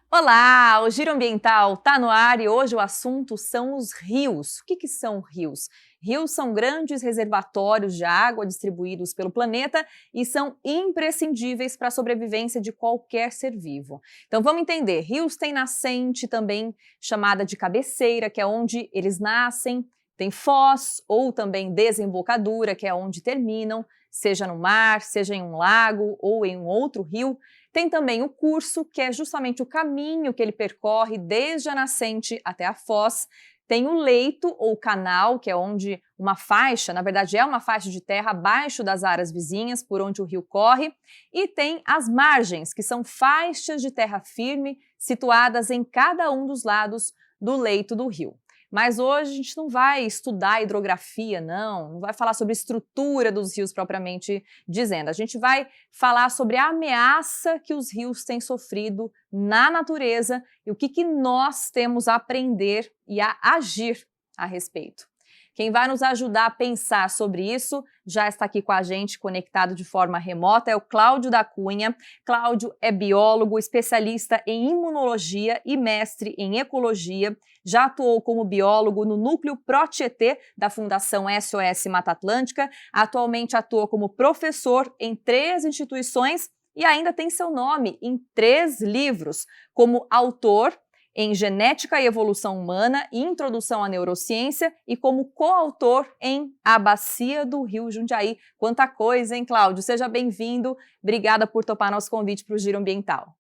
Olá, o Giro Ambiental está no ar e hoje o assunto são os rios. O que são rios? Rios são grandes reservatórios de água distribuídos pelo planeta e são imprescindíveis para a sobrevivência de qualquer ser vivo. Então vamos entender, rios têm nascente também chamada de cabeceira, que é onde eles nascem, tem foz ou também desembocadura, que é onde terminam, seja no mar, seja em um lago ou em um outro rio. Tem também o curso, que é justamente o caminho que ele percorre desde a nascente até a foz. Tem o leito ou canal, que é onde uma faixa, na verdade é uma faixa de terra abaixo das áreas vizinhas, por onde o rio corre. E tem as margens, que são faixas de terra firme situadas em cada um dos lados do leito do rio. Mas hoje a gente não vai estudar hidrografia, não vai falar sobre estrutura dos rios propriamente dizendo. A gente vai falar sobre a ameaça que os rios têm sofrido na natureza e o que nós temos a aprender e a agir a respeito. Quem vai nos ajudar a pensar sobre isso já está aqui com a gente, conectado de forma remota, é o Cláudio da Cunha. Cláudio é biólogo, especialista em imunologia e mestre em ecologia. Já atuou como biólogo no núcleo ProTietê da Fundação SOS Mata Atlântica. Atualmente atua como professor em 3 instituições e ainda tem seu nome em 3 livros, como autor em Genética e Evolução Humana e Introdução à Neurociência e como coautor em A Bacia do Rio Jundiaí. Quanta coisa, hein, Cláudio? Seja bem-vindo. Obrigada por topar nosso convite para o Giro Ambiental.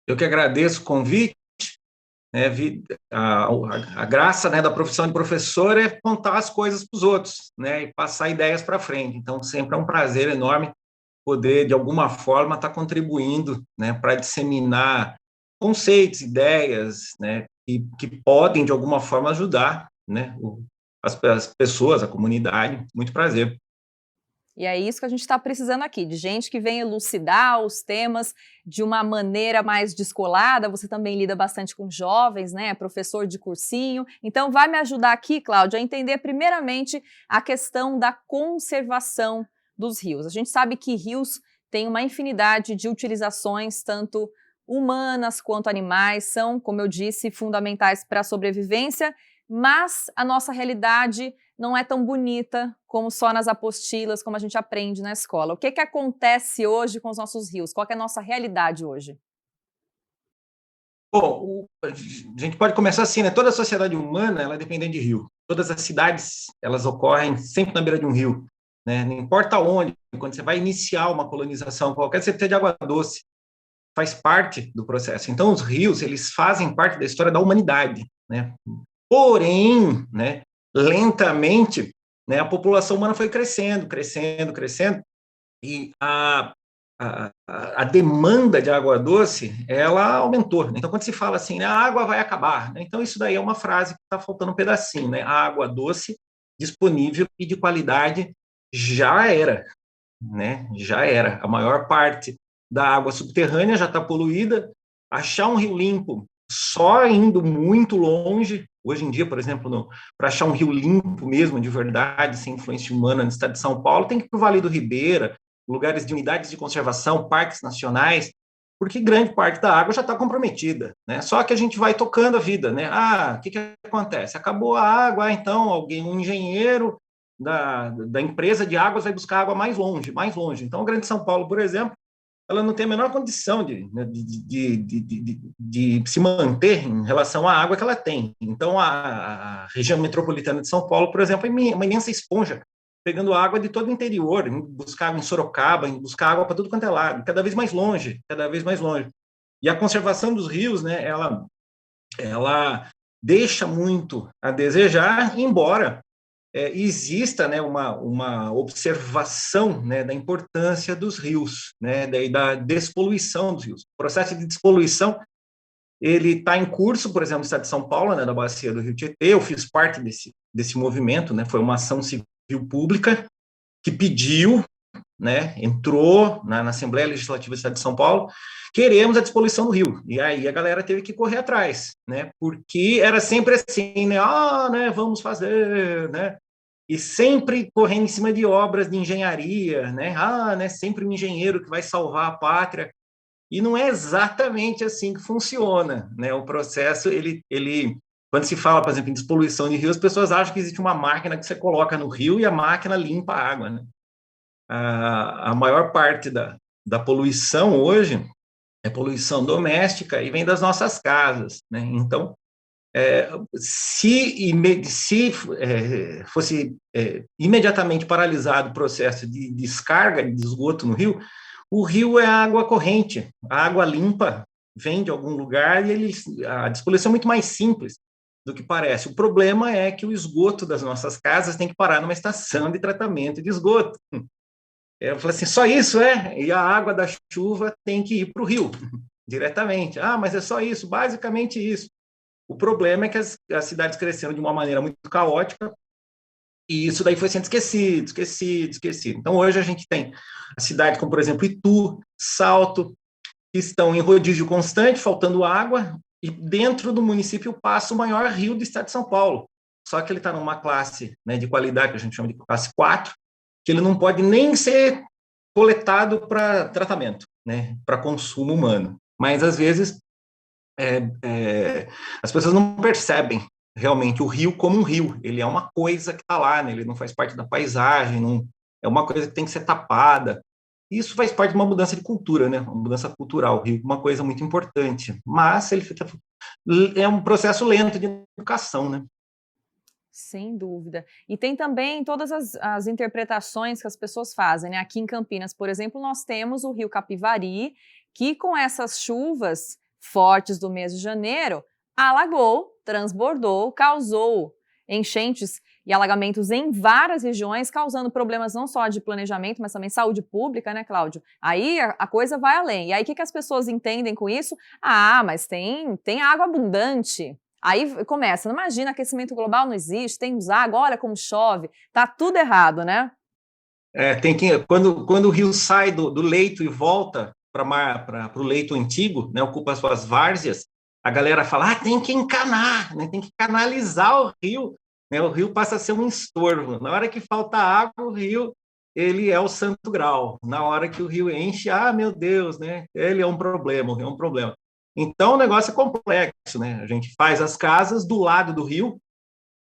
Eu que agradeço o convite. A graça, né, da profissão de professor é contar as coisas para os outros, né, e passar ideias para frente. Então, sempre é um prazer enorme poder, de alguma forma, estar contribuindo, né, para disseminar conceitos, ideias, né, que podem, de alguma forma, ajudar, né, as pessoas, a comunidade. Muito prazer. E é isso que a gente está precisando aqui, de gente que venha elucidar os temas de uma maneira mais descolada. Você também lida bastante com jovens, né? É professor de cursinho. Então vai me ajudar aqui, Cláudia, a entender primeiramente a questão da conservação dos rios. A gente sabe que rios têm uma infinidade de utilizações, tanto humanas quanto animais, são, como eu disse, fundamentais para a sobrevivência, mas a nossa realidade não é tão bonita como só nas apostilas, como a gente aprende na escola. O que acontece hoje com os nossos rios? Qual que é a nossa realidade hoje? Bom, a gente pode começar assim, né? Toda a sociedade humana, ela é dependente de rio. Todas as cidades, elas ocorrem sempre na beira de um rio, né? Não importa onde, quando você vai iniciar uma colonização qualquer, você precisa de água doce. Faz parte do processo. Então, os rios, eles fazem parte da história da humanidade, né? Porém, né, lentamente, né, a população humana foi crescendo, crescendo, crescendo, e a demanda de água doce, ela aumentou. Então, quando se fala assim, né, a água vai acabar, né, então isso daí é uma frase que está faltando um pedacinho, né? A água doce, disponível e de qualidade já era, né? Já era. A maior parte da água subterrânea já está poluída. Achar um rio limpo só indo muito longe. Hoje em dia, por exemplo, para achar um rio limpo mesmo, de verdade, sem influência humana no estado de São Paulo, tem que ir para o Vale do Ribeira, lugares de unidades de conservação, parques nacionais, porque grande parte da água já está comprometida, né? Só que a gente vai tocando a vida, né? Ah, o que acontece? Acabou a água, então alguém, um engenheiro da empresa de águas vai buscar água mais longe, mais longe. Então, a Grande São Paulo, por exemplo, ela não tem a menor condição de se manter em relação à água que ela tem. Então, a região metropolitana de São Paulo, por exemplo, é uma imensa esponja, pegando água de todo o interior, buscar água em Sorocaba, buscar água para tudo quanto é lado, cada vez mais longe, cada vez mais longe. E a conservação dos rios, né, ela deixa muito a desejar, embora exista, né, uma observação, né, da importância dos rios, né, da despoluição dos rios. O processo de despoluição, ele está em curso, por exemplo, no estado de São Paulo, né, da bacia do Rio Tietê. Eu fiz parte desse movimento, né, foi uma ação civil pública que pediu, né, entrou na Assembleia Legislativa do estado de São Paulo, queremos a despoluição do rio. E aí a galera teve que correr atrás, né, porque era sempre assim, né, né, vamos fazer, né, e sempre correndo em cima de obras de engenharia, né, né, sempre um engenheiro que vai salvar a pátria. E não é exatamente assim que funciona, né? O processo, quando se fala, por exemplo, em despoluição de rio, as pessoas acham que existe uma máquina que você coloca no rio e a máquina limpa a água, né? A maior parte da poluição hoje é poluição doméstica e vem das nossas casas, né? Então, se fosse imediatamente paralisado o processo de descarga de esgoto no rio, o rio é água corrente, a água limpa vem de algum lugar e a despoluição é muito mais simples do que parece. O problema é que o esgoto das nossas casas tem que parar numa estação de tratamento de esgoto. Eu falei assim, só isso é? E a água da chuva tem que ir para o rio, diretamente. Ah, mas é só isso, basicamente isso. O problema é que as cidades cresceram de uma maneira muito caótica e isso daí foi sendo esquecido. Então, hoje a gente tem a cidade como, por exemplo, Itu, Salto, que estão em rodízio constante, faltando água, e dentro do município passa o maior rio do estado de São Paulo. Só que ele está numa classe, né, de qualidade, que a gente chama de classe 4, que ele não pode nem ser coletado para tratamento, né, para consumo humano. Mas, às vezes, as pessoas não percebem realmente o rio como um rio. Ele é uma coisa que está lá, né? Ele não faz parte da paisagem, não, é uma coisa que tem que ser tapada. Isso faz parte de uma mudança de cultura, né? Uma mudança cultural. O rio é uma coisa muito importante, mas é um processo lento de educação, né? Sem dúvida. E tem também todas as interpretações que as pessoas fazem, né? Aqui em Campinas, por exemplo, nós temos o rio Capivari, que com essas chuvas fortes do mês de janeiro, alagou, transbordou, causou enchentes e alagamentos em várias regiões, causando problemas não só de planejamento, mas também saúde pública, né, Cláudio? Aí a coisa vai além. E aí o que as pessoas entendem com isso? Ah, mas tem água abundante. Aí começa, não imagina, aquecimento global não existe, temos água, olha como chove, tá tudo errado, né? Quando o rio sai do leito e volta para o leito antigo, né, ocupa as suas várzeas, a galera fala, tem que encanar, né, tem que canalizar o rio, né, o rio passa a ser um estorvo. Na hora que falta água, o rio ele é o santo grau. Na hora que o rio enche, meu Deus, né, ele é um problema, o rio é um problema. Então o negócio é complexo, né? A gente faz as casas do lado do rio,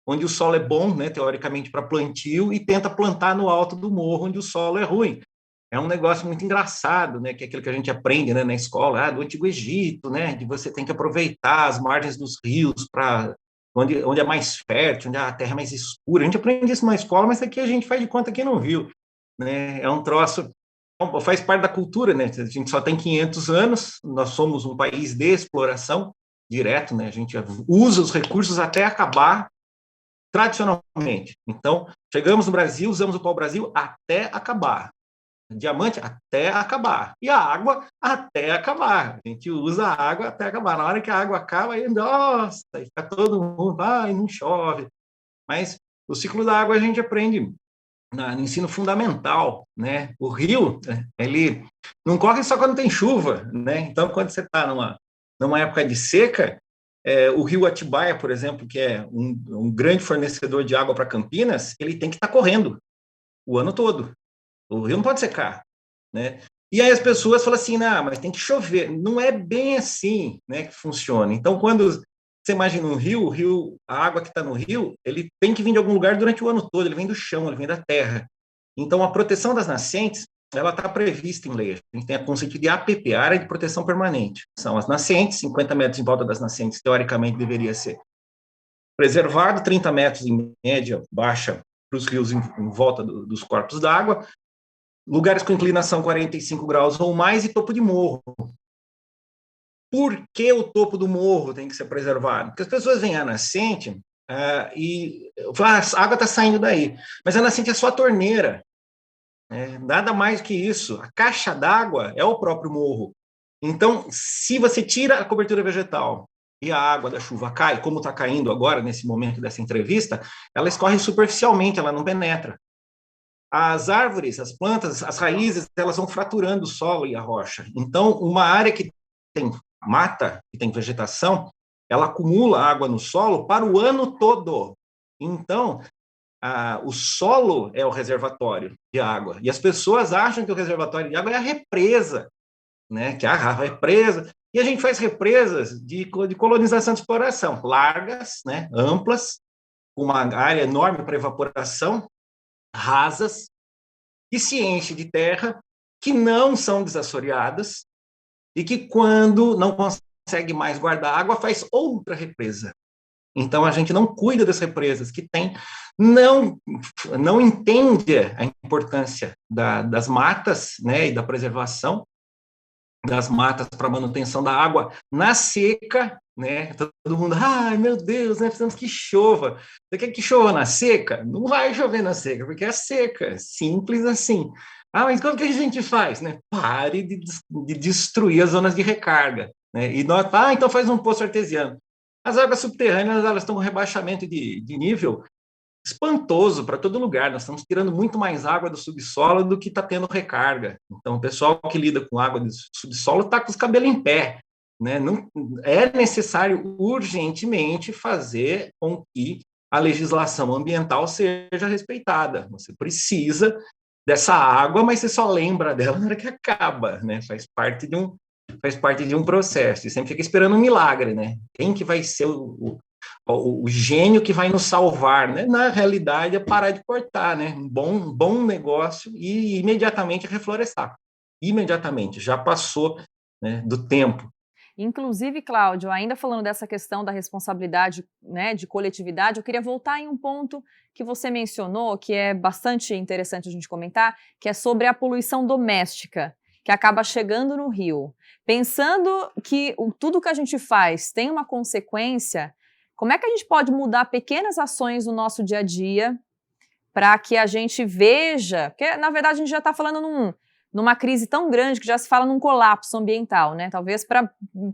onde o solo é bom, né, teoricamente, para plantio, e tenta plantar no alto do morro, onde o solo é ruim. É um negócio muito engraçado, né, que é aquilo que a gente aprende, né, na escola, do Antigo Egito, né, de você tem que aproveitar as margens dos rios para onde é mais fértil, onde a terra é mais escura. A gente aprende isso na escola, mas aqui a gente faz de conta que não viu, né? É um troço, faz parte da cultura, né? A gente só tem 500 anos, nós somos um país de exploração direto, né? A gente usa os recursos até acabar tradicionalmente. Então, chegamos no Brasil, usamos o pau-brasil até acabar. Diamante até acabar. E a água até acabar. A gente usa a água até acabar. Na hora que a água acaba, aí, nossa, aí fica todo mundo, não chove. Mas o ciclo da água a gente aprende no ensino fundamental, né? O rio, ele não corre só quando tem chuva, né? Então, quando você está numa época de seca, o rio Atibaia, por exemplo, que é um grande fornecedor de água para Campinas, ele tem que estar correndo o ano todo. O rio não pode secar, né? E aí as pessoas falam assim, mas tem que chover. Não é bem assim, né, que funciona. Então, quando você imagina um rio, a água que está no rio, ele tem que vir de algum lugar durante o ano todo, ele vem do chão, ele vem da terra. Então, a proteção das nascentes, ela está prevista em lei. A gente tem a conceito de APP, Área de Proteção Permanente. São as nascentes, 50 metros em volta das nascentes, teoricamente deveria ser preservado, 30 metros em média baixa para os rios em volta dos corpos d'água, lugares com inclinação 45 graus ou mais e topo de morro. Por que o topo do morro tem que ser preservado? Porque as pessoas veem a nascente e falam, a água está saindo daí. Mas a nascente é só a torneira. Nada mais que isso. A caixa d'água é o próprio morro. Então, se você tira a cobertura vegetal e a água da chuva cai, como está caindo agora, nesse momento dessa entrevista, ela escorre superficialmente, ela não penetra. As árvores, as plantas, as raízes, elas vão fraturando o solo e a rocha. Então, uma área que tem mata, que tem vegetação, ela acumula água no solo para o ano todo. Então, o solo é o reservatório de água. E as pessoas acham que o reservatório de água é a represa. né, que a represa, e a gente faz represas de colonização de exploração, largas, né, amplas, com uma área enorme para evaporação, rasas, que se enche de terra, que não são desassoreadas, e que quando não consegue mais guardar água, faz outra represa. Então, a gente não cuida das represas que tem, não entende a importância das matas, né, e da preservação das matas para manutenção da água na seca, né? Todo mundo, ai meu Deus, né? Precisamos que chova. Você quer que chova na seca? Não vai chover na seca, porque é seca, simples assim. Ah, mas como que a gente faz, né? Pare de destruir as zonas de recarga, né? E nós, então faz um poço artesiano. As águas subterrâneas, elas estão com rebaixamento de nível espantoso para todo lugar. Nós estamos tirando muito mais água do subsolo do que está tendo recarga. Então, o pessoal que lida com água do subsolo está com os cabelos em pé. Né? Não, é necessário urgentemente fazer com que a legislação ambiental seja respeitada. Você precisa dessa água, mas você só lembra dela na hora que acaba. Né? Faz parte de um processo. E sempre fica esperando um milagre. Né? Quem que vai ser o gênio que vai nos salvar, né? Na realidade, é parar de cortar, né? Um bom negócio e imediatamente reflorestar. Imediatamente, já passou, né, do tempo. Inclusive, Cláudio, ainda falando dessa questão da responsabilidade, né, de coletividade, eu queria voltar em um ponto que você mencionou, que é bastante interessante a gente comentar, que é sobre a poluição doméstica, que acaba chegando no rio. Pensando que tudo que a gente faz tem uma consequência, como é que a gente pode mudar pequenas ações no nosso dia a dia para que a gente veja, porque na verdade a gente já está falando numa crise tão grande que já se fala num colapso ambiental, né? Talvez para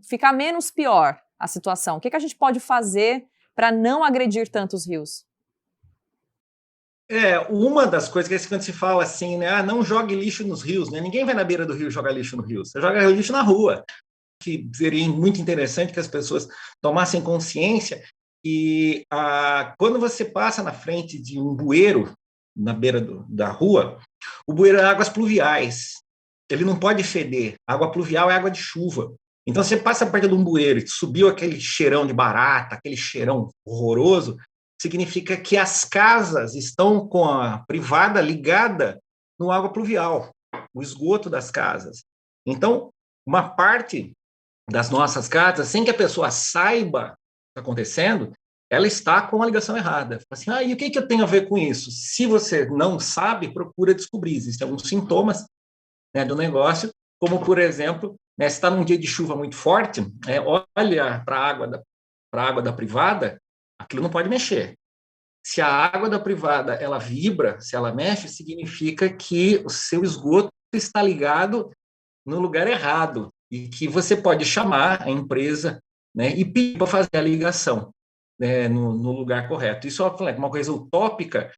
ficar menos pior a situação. O que a gente pode fazer para não agredir tanto os rios? Uma das coisas que quando se fala assim, né? Não jogue lixo nos rios, né? Ninguém vai na beira do rio jogar lixo no rio. Você joga lixo na rua. Que seria muito interessante que as pessoas tomassem consciência e quando você passa na frente de um bueiro, na beira da rua, o bueiro é águas pluviais, ele não pode feder, água pluvial é água de chuva. Então, você passa perto de um bueiro e subiu aquele cheirão de barata, aquele cheirão horroroso, significa que as casas estão com a privada ligada no água pluvial, o esgoto das casas. Então, uma parte das nossas casas, sem que a pessoa saiba o que está acontecendo, ela está com a ligação errada. Assim, e o que eu tenho a ver com isso? Se você não sabe, procura descobrir. Existem alguns sintomas, né, do negócio, como, por exemplo, né, se está num dia de chuva muito forte, olha para a água da privada, aquilo não pode mexer. Se a água da privada ela vibra, se ela mexe, significa que o seu esgoto está ligado no lugar errado e que você pode chamar a empresa, né, e pedir para fazer a ligação, né, no lugar correto. Isso é uma coisa utópica,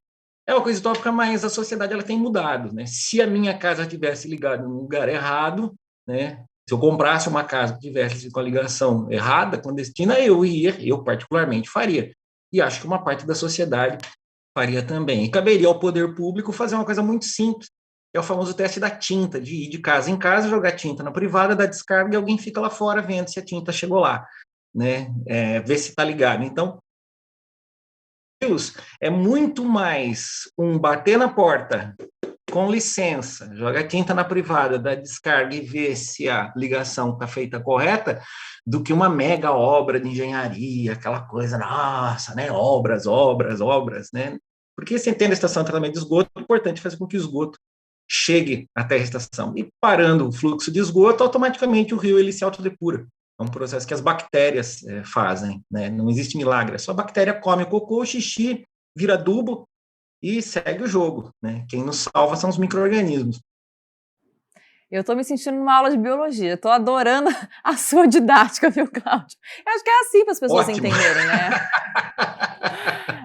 mas a sociedade ela tem mudado. Né? Se a minha casa tivesse ligado no lugar errado, né, se eu comprasse uma casa que tivesse com a ligação errada, clandestina, eu particularmente faria. E acho que uma parte da sociedade faria também. E caberia ao poder público fazer uma coisa muito simples, que é o famoso teste da tinta, de ir de casa em casa, jogar tinta na privada, dar descarga e alguém fica lá fora vendo se a tinta chegou lá, né? Ver se está ligado. Então, é muito mais um bater na porta, com licença, joga tinta na privada, dá descarga e vê se a ligação está feita correta, do que uma mega obra de engenharia, aquela coisa, nossa, né? Obras, né? Porque se entende a estação de tratamento de esgoto, é importante fazer com que o esgoto chegue até a estação. E parando o fluxo de esgoto, automaticamente o rio ele se autodepura. É um processo que as bactérias fazem, né? Não existe milagre. Só a bactéria come o cocô, o xixi, vira adubo e segue o jogo, né? Quem nos salva são os micro-organismos. Eu estou me sentindo numa aula de biologia, estou adorando a sua didática, viu, Cláudio? Eu acho que é assim para as pessoas entenderem, né?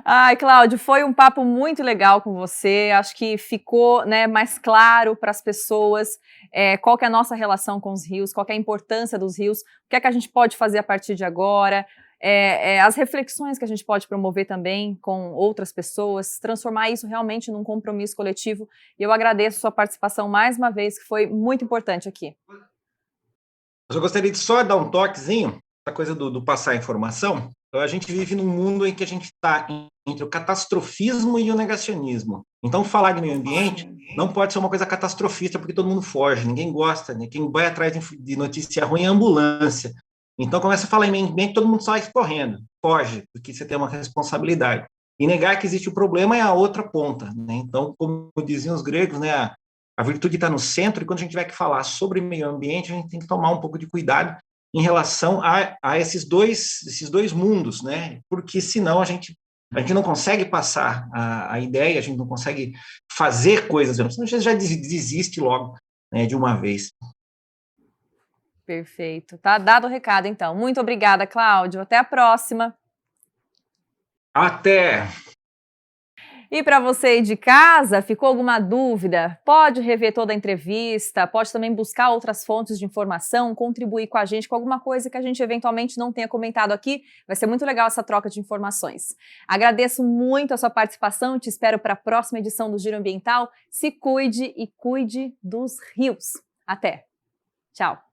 Ai, Cláudio, foi um papo muito legal com você, acho que ficou, né, mais claro para as pessoas qual que é a nossa relação com os rios, qual que é a importância dos rios, o que é que a gente pode fazer a partir de agora, as reflexões que a gente pode promover também com outras pessoas, transformar isso realmente num compromisso coletivo. E eu agradeço a sua participação mais uma vez, que foi muito importante aqui. Eu só gostaria de só dar um toquezinho, essa coisa do passar informação. Então, a gente vive num mundo em que a gente está entre o catastrofismo e o negacionismo. Então, falar de meio ambiente não pode ser uma coisa catastrofista, porque todo mundo foge, ninguém gosta, né? Quem vai atrás de notícia ruim é a ambulância. Então, começa a falar em meio ambiente, todo mundo sai correndo, foge, porque você tem uma responsabilidade. E negar que existe o problema é a outra ponta, né? Então, como diziam os gregos, né, a virtude está no centro, e quando a gente tiver que falar sobre meio ambiente, a gente tem que tomar um pouco de cuidado em relação a esses dois mundos, né? Porque senão a gente não consegue passar a ideia, a gente não consegue fazer coisas, senão a gente já desiste logo, né, de uma vez. Perfeito. Tá dado o recado, então. Muito obrigada, Cláudio. Até a próxima. Até! E para você aí de casa, ficou alguma dúvida? Pode rever toda a entrevista, pode também buscar outras fontes de informação, contribuir com a gente com alguma coisa que a gente eventualmente não tenha comentado aqui. Vai ser muito legal essa troca de informações. Agradeço muito a sua participação e te espero para a próxima edição do Giro Ambiental. Se cuide e cuide dos rios. Até! Tchau!